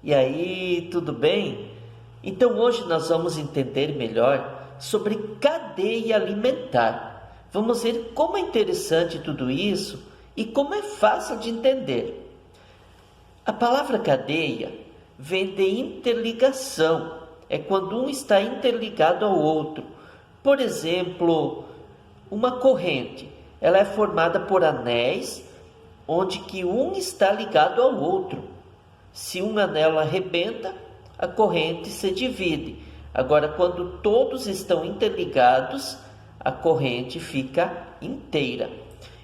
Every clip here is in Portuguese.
E aí, tudo bem? Então hoje nós vamos entender melhor sobre cadeia alimentar. Vamos ver como é interessante tudo isso e como é fácil de entender. A palavra cadeia vem de interligação, é quando um está interligado ao outro. Por exemplo, uma corrente, ela é formada por anéis, onde que um está ligado ao outro. Se um anel arrebenta, a corrente se divide. Agora, quando todos estão interligados, a corrente fica inteira.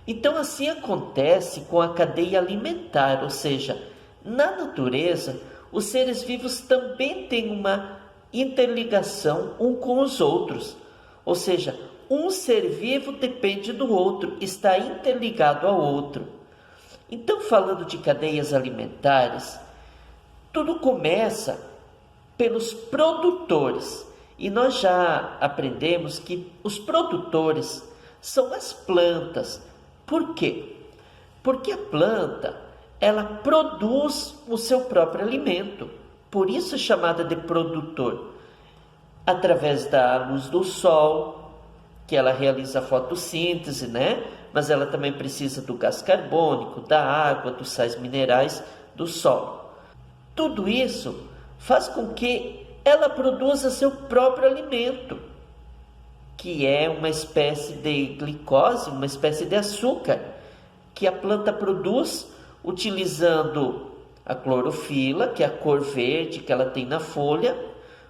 Então, assim acontece com a cadeia alimentar, ou seja, na natureza, os seres vivos também têm uma interligação um com os outros. Ou seja, um ser vivo depende do outro, está interligado ao outro. Então, falando de cadeias alimentares, tudo começa pelos produtores. E nós já aprendemos que os produtores são as plantas. Por quê? Porque a planta, ela produz o seu próprio alimento. Por isso é chamada de produtor. Através da luz do sol, que ela realiza a fotossíntese, né? Mas ela também precisa do gás carbônico, da água, dos sais minerais, do solo. Tudo isso faz com que ela produza seu próprio alimento, que é uma espécie de glicose, uma espécie de açúcar, que a planta produz utilizando a clorofila, que é a cor verde que ela tem na folha,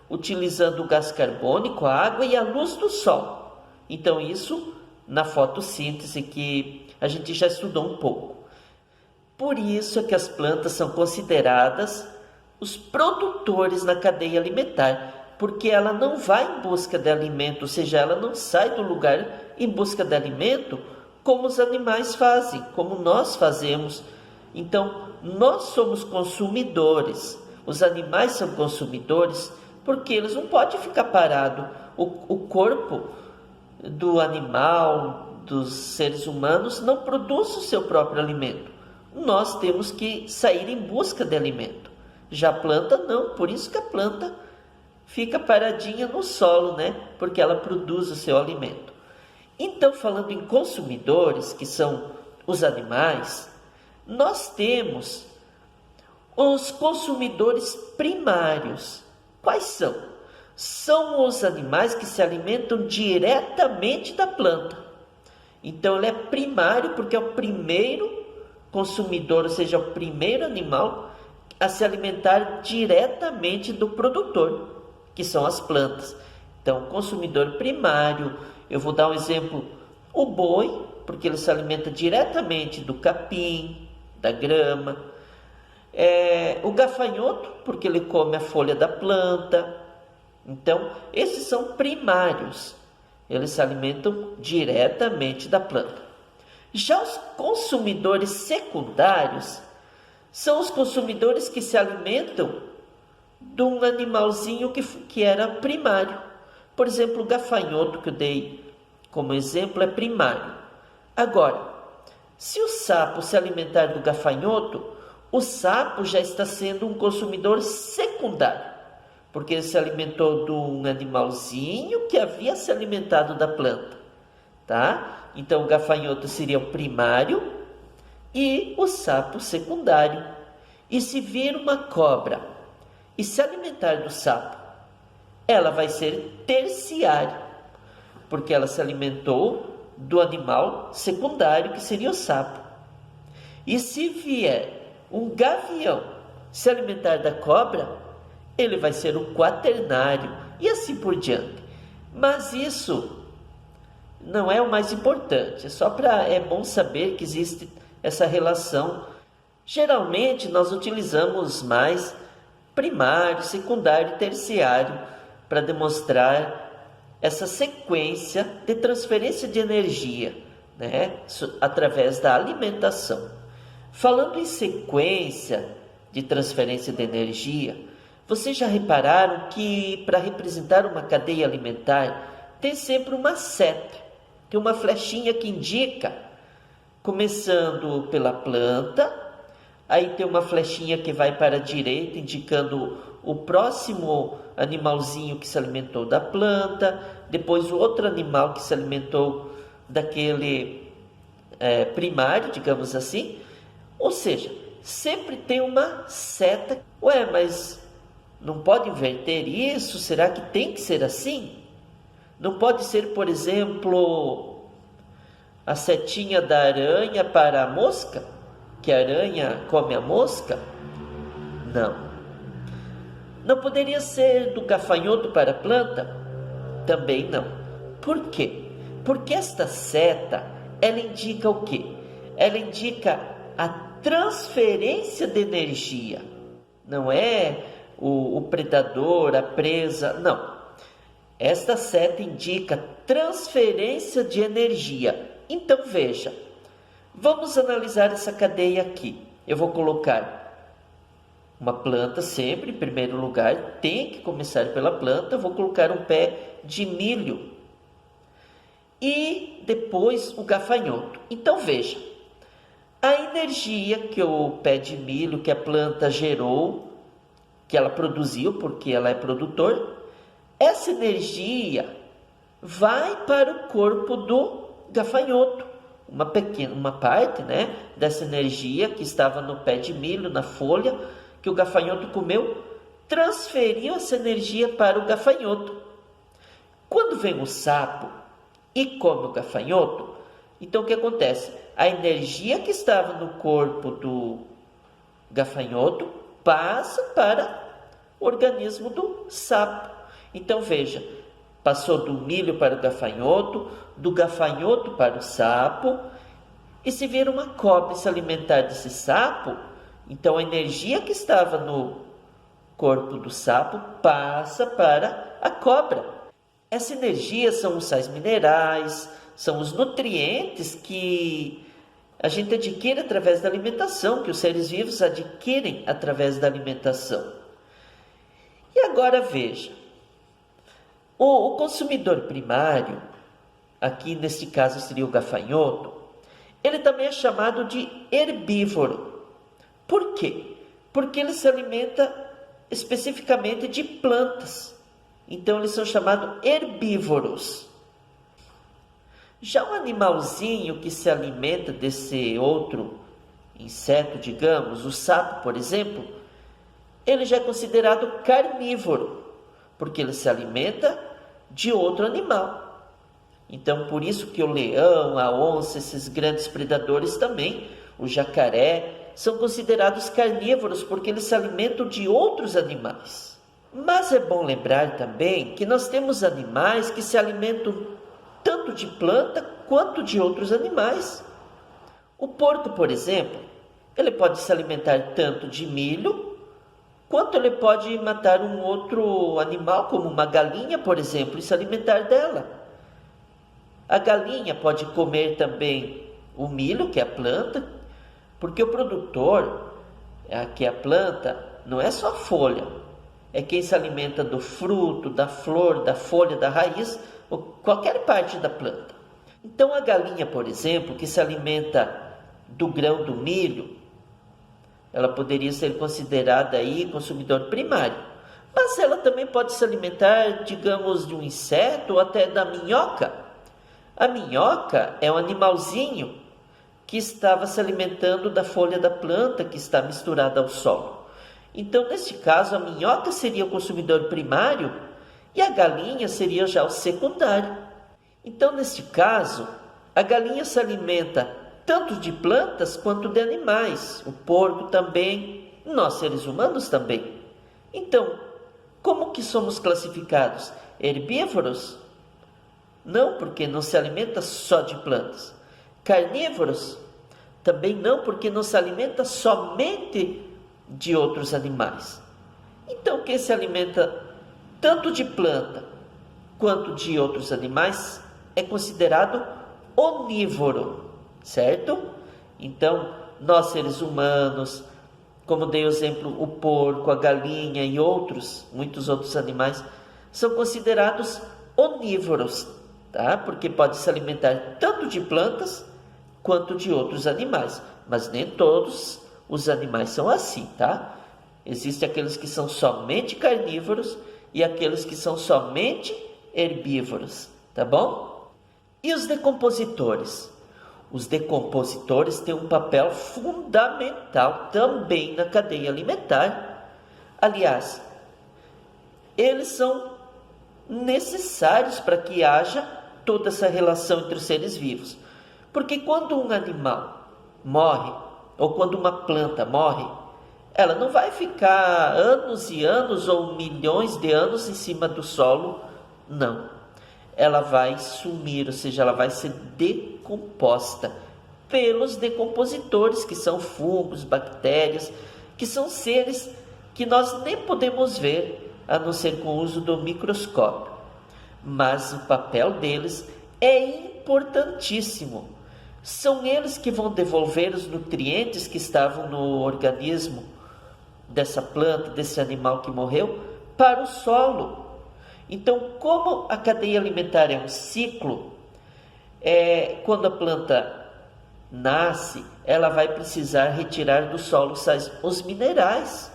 utilizando o gás carbônico, a água e a luz do sol. Então isso na fotossíntese que a gente já estudou um pouco. Por isso é que as plantas são consideradas os produtores na cadeia alimentar, porque ela não vai em busca de alimento, ou seja, ela não sai do lugar em busca de alimento como os animais fazem, como nós fazemos. Então, nós somos consumidores, os animais são consumidores, porque eles não podem ficar parados. O corpo do animal, dos seres humanos, não produz o seu próprio alimento. Nós temos que sair em busca de alimento. Já a planta não, por isso que a planta fica paradinha no solo, né? Porque ela produz o seu alimento. Então, falando em consumidores, que são os animais, nós temos os consumidores primários. Quais são? São os animais que se alimentam diretamente da planta. Então, ele é primário porque é o primeiro consumidor, ou seja, o primeiro animal a se alimentar diretamente do produtor, que são as plantas. Então, consumidor primário, eu vou dar um exemplo, o boi, porque ele se alimenta diretamente do capim, da grama. O gafanhoto, porque ele come a folha da planta. Então, esses são primários, eles se alimentam diretamente da planta. Já os consumidores secundários são os consumidores que se alimentam de um animalzinho que era primário. Por exemplo, o gafanhoto que eu dei como exemplo é primário. Agora, se o sapo se alimentar do gafanhoto, o sapo já está sendo um consumidor secundário, porque ele se alimentou de um animalzinho que havia se alimentado da planta, tá? Então, o gafanhoto seria o primário e o sapo secundário. E se vir uma cobra e se alimentar do sapo, ela vai ser terciária, porque ela se alimentou do animal secundário, que seria o sapo. E se vier um gavião se alimentar da cobra, ele vai ser o quaternário, e assim por diante. Mas isso não é o mais importante, é bom saber que existe essa relação. Geralmente nós utilizamos mais primário, secundário e terciário para demonstrar essa sequência de transferência de energia, né? Através da alimentação. Falando em sequência de transferência de energia, vocês já repararam que para representar uma cadeia alimentar tem sempre uma seta, tem uma flechinha que indica, começando pela planta, Aí tem uma flechinha que vai para a direita, indicando o próximo animalzinho que se alimentou da planta, depois o outro animal que se alimentou daquele primário, digamos assim. Ou seja, sempre tem uma seta. Ué, mas não pode inverter isso? Será que tem que ser assim? Não pode ser, por exemplo, a setinha da aranha para a mosca? Que a aranha come a mosca? Não. Não poderia ser do gafanhoto para a planta? Também não. Por quê? Porque esta seta, ela indica o quê? Ela indica a transferência de energia. Não é o predador, a presa, não. Esta seta indica transferência de energia. Então veja, vamos analisar essa cadeia aqui. Eu vou colocar uma planta sempre, em primeiro lugar, tem que começar pela planta. Eu vou colocar um pé de milho e depois o gafanhoto. Então veja, a energia que o pé de milho, que a planta gerou, que ela produziu, porque ela é produtor, essa energia vai para o corpo do gafanhoto. Uma parte, né, dessa energia que estava no pé de milho, na folha, que o gafanhoto comeu, transferiu essa energia para o gafanhoto. Quando vem o sapo e come o gafanhoto, então o que acontece? A energia que estava no corpo do gafanhoto passa para o organismo do sapo. Então veja, passou do milho para o gafanhoto, do gafanhoto para o sapo, e se vir uma cobra se alimentar desse sapo, então a energia que estava no corpo do sapo passa para a cobra. Essa energia são os sais minerais, são os nutrientes que a gente adquire através da alimentação, que os seres vivos adquirem através da alimentação. E agora veja, o consumidor primário, aqui neste caso seria o gafanhoto, ele também é chamado de herbívoro. Por quê? Porque ele se alimenta especificamente de plantas. Então eles são chamados herbívoros. Já o animalzinho que se alimenta desse outro inseto, digamos, o sapo, por exemplo, ele já é considerado carnívoro, porque ele se alimenta de outro animal. Então, por isso que o leão, a onça, esses grandes predadores também, o jacaré, são considerados carnívoros, porque eles se alimentam de outros animais. Mas é bom lembrar também que nós temos animais que se alimentam tanto de planta quanto de outros animais. O porco, por exemplo, ele pode se alimentar tanto de milho, quanto ele pode matar um outro animal, como uma galinha, por exemplo, e se alimentar dela. A galinha pode comer também o milho, que é a planta, porque o produtor, que é a planta, não é só a folha, é quem se alimenta do fruto, da flor, da folha, da raiz, ou qualquer parte da planta. Então a galinha, por exemplo, que se alimenta do grão do milho, ela poderia ser considerada aí consumidor primário. Mas ela também pode se alimentar, digamos, de um inseto ou até da minhoca. A minhoca é um animalzinho que estava se alimentando da folha da planta que está misturada ao solo. Então, neste caso, a minhoca seria o consumidor primário e a galinha seria já o secundário. Então, neste caso, a galinha se alimenta tanto de plantas quanto de animais, o porco também, nós seres humanos também. Então, como que somos classificados? Herbívoros? Não, porque não se alimenta só de plantas. Carnívoros? Também não, porque não se alimenta somente de outros animais. Então, quem se alimenta tanto de planta quanto de outros animais é considerado onívoro, certo? Então, nós seres humanos, como dei o exemplo, o porco, a galinha e outros, muitos outros animais, são considerados onívoros, tá? Porque pode se alimentar tanto de plantas quanto de outros animais, mas nem todos os animais são assim, tá? Existem aqueles que são somente carnívoros e aqueles que são somente herbívoros, tá bom? E os decompositores? Os decompositores têm um papel fundamental também na cadeia alimentar. Aliás, eles são necessários para que haja toda essa relação entre os seres vivos. Porque quando um animal morre, ou quando uma planta morre, ela não vai ficar anos e anos ou milhões de anos em cima do solo, não. Ela vai sumir, ou seja, ela vai ser decomposta pelos decompositores, que são fungos, bactérias, que são seres que nós nem podemos ver, a não ser com o uso do microscópio. Mas o papel deles é importantíssimo. São eles que vão devolver os nutrientes que estavam no organismo dessa planta, desse animal que morreu, para o solo. Então, como a cadeia alimentar é um ciclo, quando a planta nasce, ela vai precisar retirar do solo os minerais.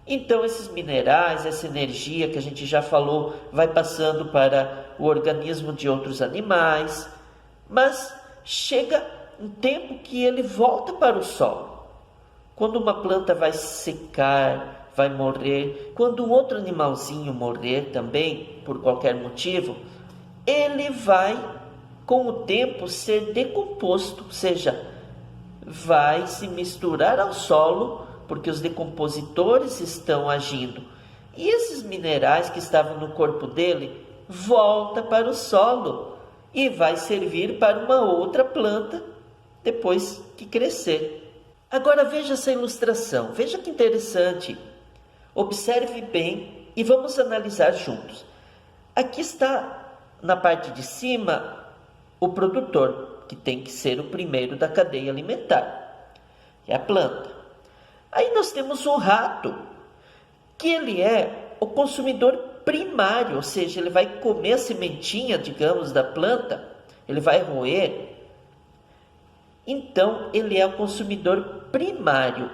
Então, esses minerais, essa energia que a gente já falou, vai passando para o organismo de outros animais, mas chega um tempo que ele volta para o solo. Quando uma planta vai secar, vai morrer, quando um outro animalzinho morrer também, por qualquer motivo, ele vai, com o tempo, ser decomposto, ou seja, vai se misturar ao solo, porque os decompositores estão agindo. E esses minerais que estavam no corpo dele, volta para o solo e vai servir para uma outra planta depois que crescer. Agora veja essa ilustração, veja que interessante. Observe bem e vamos analisar juntos. Aqui está, na parte de cima, o produtor, que tem que ser o primeiro da cadeia alimentar, que é a planta. Aí nós temos o rato, que ele é o consumidor primário, ou seja, ele vai comer a sementinha, digamos, da planta, ele vai roer. Então, ele é o consumidor primário.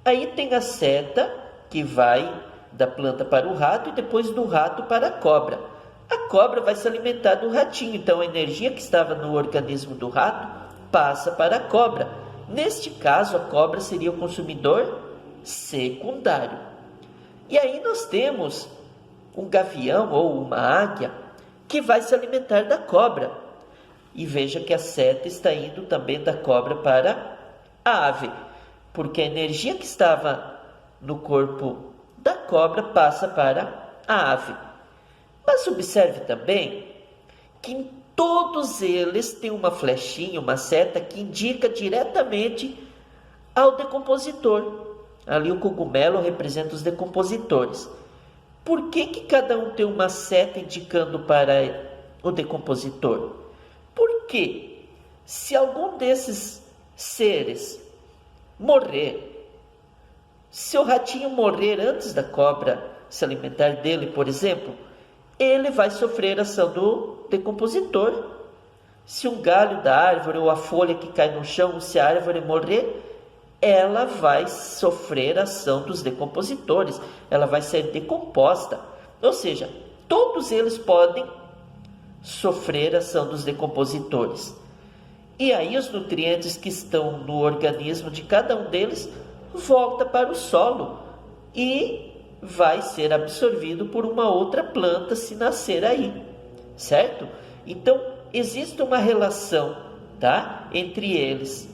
Aí tem a seta, que vai da planta para o rato e depois do rato para a cobra. A cobra vai se alimentar do ratinho, então a energia que estava no organismo do rato passa para a cobra. Neste caso, a cobra seria o consumidor secundário. E aí nós temos um gavião ou uma águia que vai se alimentar da cobra. E veja que a seta está indo também da cobra para a ave, porque a energia que estava no corpo da cobra passa para a ave. Mas observe também que em todos eles tem uma flechinha, uma seta que indica diretamente ao decompositor. Ali o cogumelo representa os decompositores. Por que cada um tem uma seta indicando para o decompositor? Porque se algum desses seres morrer, se o ratinho morrer antes da cobra se alimentar dele, por exemplo, ele vai sofrer a ação do decompositor. Se um galho da árvore ou a folha que cai no chão, se a árvore morrer, ela vai sofrer a ação dos decompositores, ela vai ser decomposta. Ou seja, todos eles podem sofrer a ação dos decompositores. E aí os nutrientes que estão no organismo de cada um deles volta para o solo e vai ser absorvido por uma outra planta se nascer aí, certo? Então, existe uma relação, tá? Entre eles.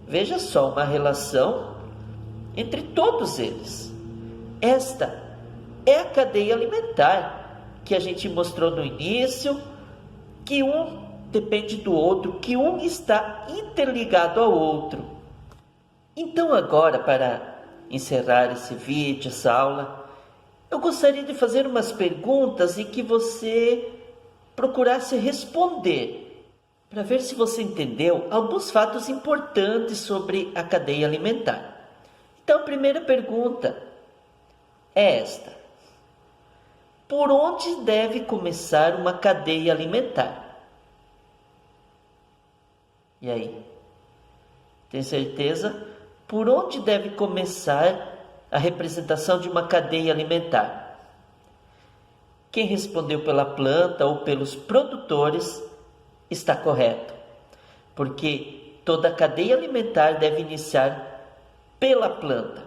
Veja só, uma relação entre todos eles. Esta é a cadeia alimentar que a gente mostrou no início, que um depende do outro, que um está interligado ao outro. Então agora, para encerrar esse vídeo, essa aula, eu gostaria de fazer umas perguntas e que você procurasse responder, para ver se você entendeu alguns fatos importantes sobre a cadeia alimentar. Então, a primeira pergunta é esta: por onde deve começar uma cadeia alimentar? E aí? Tem certeza? por onde deve começar a representação de uma cadeia alimentar? Quem respondeu pela planta ou pelos produtores está correto, porque toda a cadeia alimentar deve iniciar pela planta.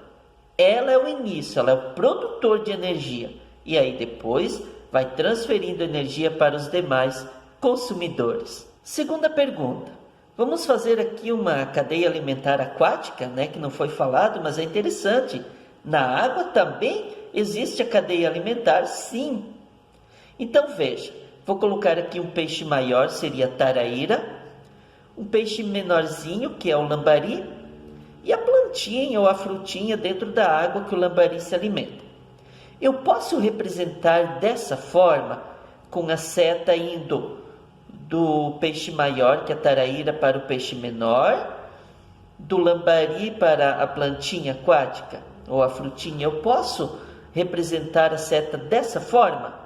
Ela é o início, ela é o produtor de energia, e aí depois vai transferindo energia para os demais consumidores. Segunda pergunta, vamos fazer aqui uma cadeia alimentar aquática, que não foi falado, mas é interessante. Na água também existe a cadeia alimentar, sim. Então veja, vou colocar aqui um peixe maior, seria a taraíra, um peixe menorzinho, que é o lambari, e a plantinha ou a frutinha dentro da água que o lambari se alimenta. Eu posso representar dessa forma, com a seta indo do peixe maior, que é a taraíra, para o peixe menor, do lambari para a plantinha aquática ou a frutinha. Eu posso representar a seta dessa forma,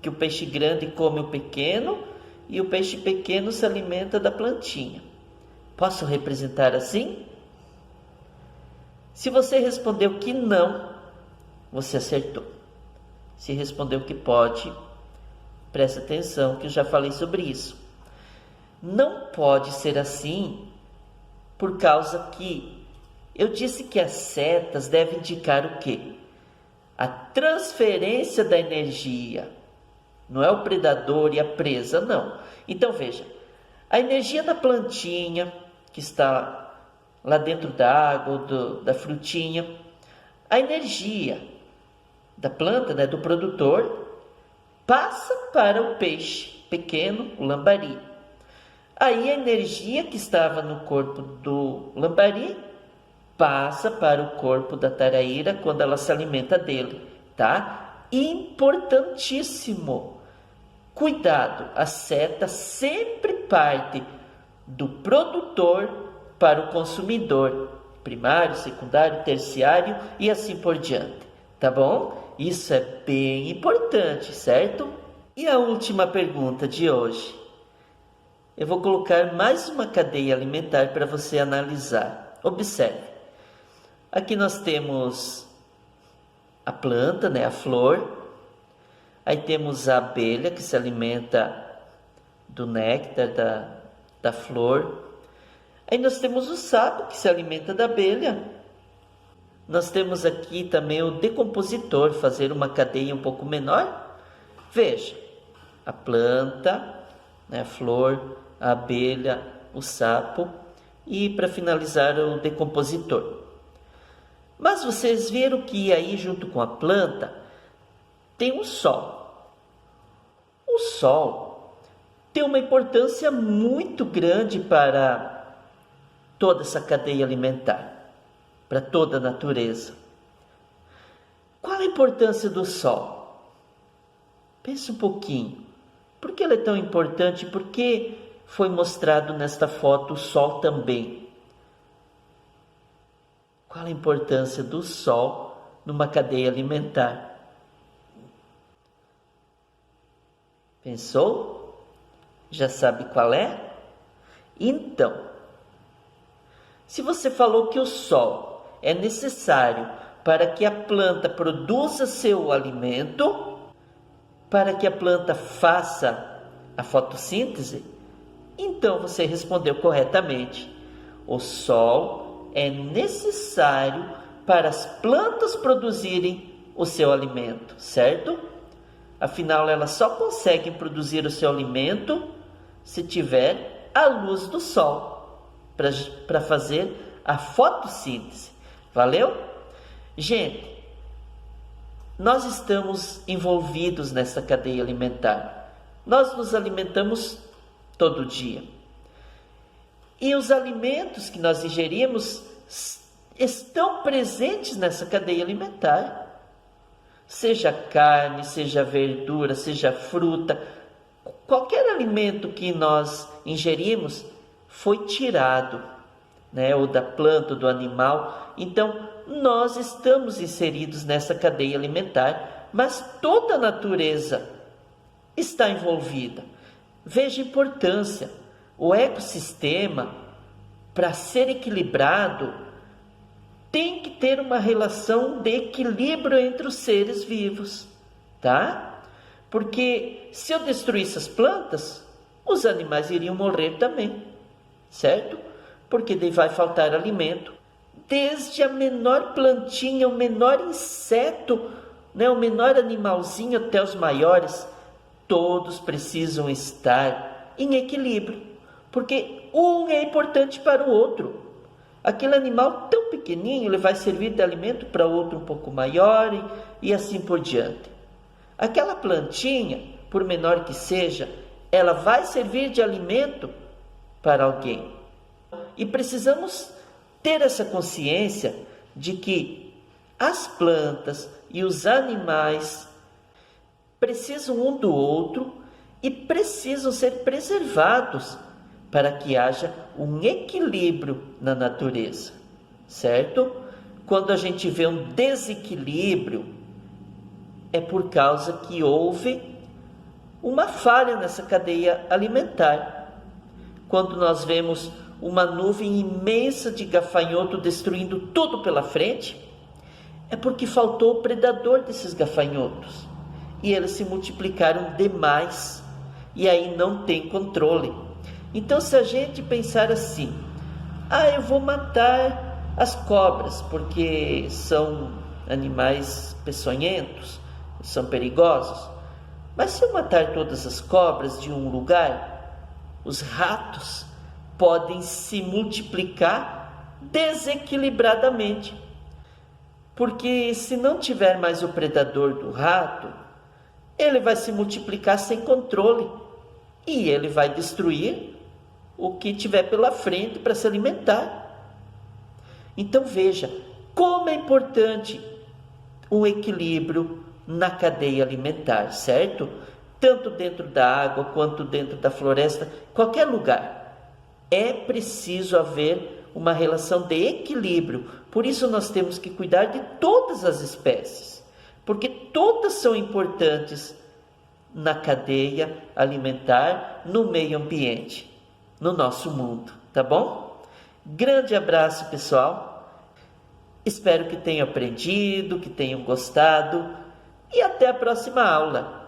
que o peixe grande come o pequeno e o peixe pequeno se alimenta da plantinha. Posso representar assim? Se você respondeu que não, você acertou. Se respondeu que pode, preste atenção que eu já falei sobre isso. Não pode ser assim por causa que eu disse que as setas devem indicar o quê? A transferência da energia. Não é o predador e a presa, não. Então veja, a energia da plantinha que está lá dentro da água, da frutinha, a energia da planta, do produtor, passa para o peixe pequeno, o lambari. Aí a energia que estava no corpo do lambari passa para o corpo da taraíra quando ela se alimenta dele, tá? Importantíssimo. Cuidado, a seta sempre parte do produtor para o consumidor, primário, secundário, terciário e assim por diante, tá bom? Isso é bem importante, certo? E a última pergunta de hoje. Eu vou colocar mais uma cadeia alimentar para você analisar. Observe. Aqui nós temos a planta, a flor. Aí temos a abelha que se alimenta do néctar da flor. Aí nós temos o sapo que se alimenta da abelha. Nós temos aqui também o decompositor, fazer uma cadeia um pouco menor. Veja, a planta, a flor, a abelha, o sapo e para finalizar o decompositor. Mas vocês viram que aí junto com a planta tem o sol. O sol tem uma importância muito grande para toda essa cadeia alimentar, para toda a natureza. Qual a importância do sol? Pense um pouquinho. Por que ele é tão importante? Por que foi mostrado nesta foto o sol também? Qual a importância do sol numa cadeia alimentar? Pensou? Já sabe qual é? Então, se você falou que o sol é necessário para que a planta produza seu alimento, para que a planta faça a fotossíntese, então você respondeu corretamente. O sol é necessário para as plantas produzirem o seu alimento, certo? Afinal, elas só conseguem produzir o seu alimento se tiver a luz do sol para fazer a fotossíntese. Valeu? Gente, nós estamos envolvidos nessa cadeia alimentar. Nós nos alimentamos todo dia. E os alimentos que nós ingerimos estão presentes nessa cadeia alimentar. Seja carne, seja verdura, seja fruta, qualquer alimento que nós ingerimos foi tirado, ou da planta, ou do animal. Então, nós estamos inseridos nessa cadeia alimentar, mas toda a natureza está envolvida. Veja a importância. O ecossistema, para ser equilibrado, tem que ter uma relação de equilíbrio entre os seres vivos, tá? Porque se eu destruísse as plantas, os animais iriam morrer também, certo? Porque daí vai faltar alimento. Desde a menor plantinha, o menor inseto, né, o menor animalzinho até os maiores, todos precisam estar em equilíbrio, porque um é importante para o outro. Aquele animal tão pequenininho, ele vai servir de alimento para outro um pouco maior e assim por diante. Aquela plantinha, por menor que seja, ela vai servir de alimento para alguém. E precisamos ter essa consciência de que as plantas e os animais precisam um do outro e precisam ser preservados para que haja um equilíbrio na natureza, certo? Quando a gente vê um desequilíbrio, é por causa que houve uma falha nessa cadeia alimentar. Quando nós vemos uma nuvem imensa de gafanhoto destruindo tudo pela frente, é porque faltou o predador desses gafanhotos. E eles se multiplicaram demais. E aí não tem controle. Então, se a gente pensar assim, eu vou matar as cobras, porque são animais peçonhentos, são perigosos. Mas se eu matar todas as cobras de um lugar, os ratos podem se multiplicar desequilibradamente. Porque se não tiver mais o predador do rato, ele vai se multiplicar sem controle e ele vai destruir o que tiver pela frente para se alimentar. Então veja como é importante um equilíbrio na cadeia alimentar, certo? Tanto dentro da água quanto dentro da floresta, qualquer lugar. É preciso haver uma relação de equilíbrio. Por isso nós temos que cuidar de todas as espécies, porque todas são importantes na cadeia alimentar, no meio ambiente, no nosso mundo, tá bom? Grande abraço, pessoal. Espero que tenham aprendido, que tenham gostado e até a próxima aula.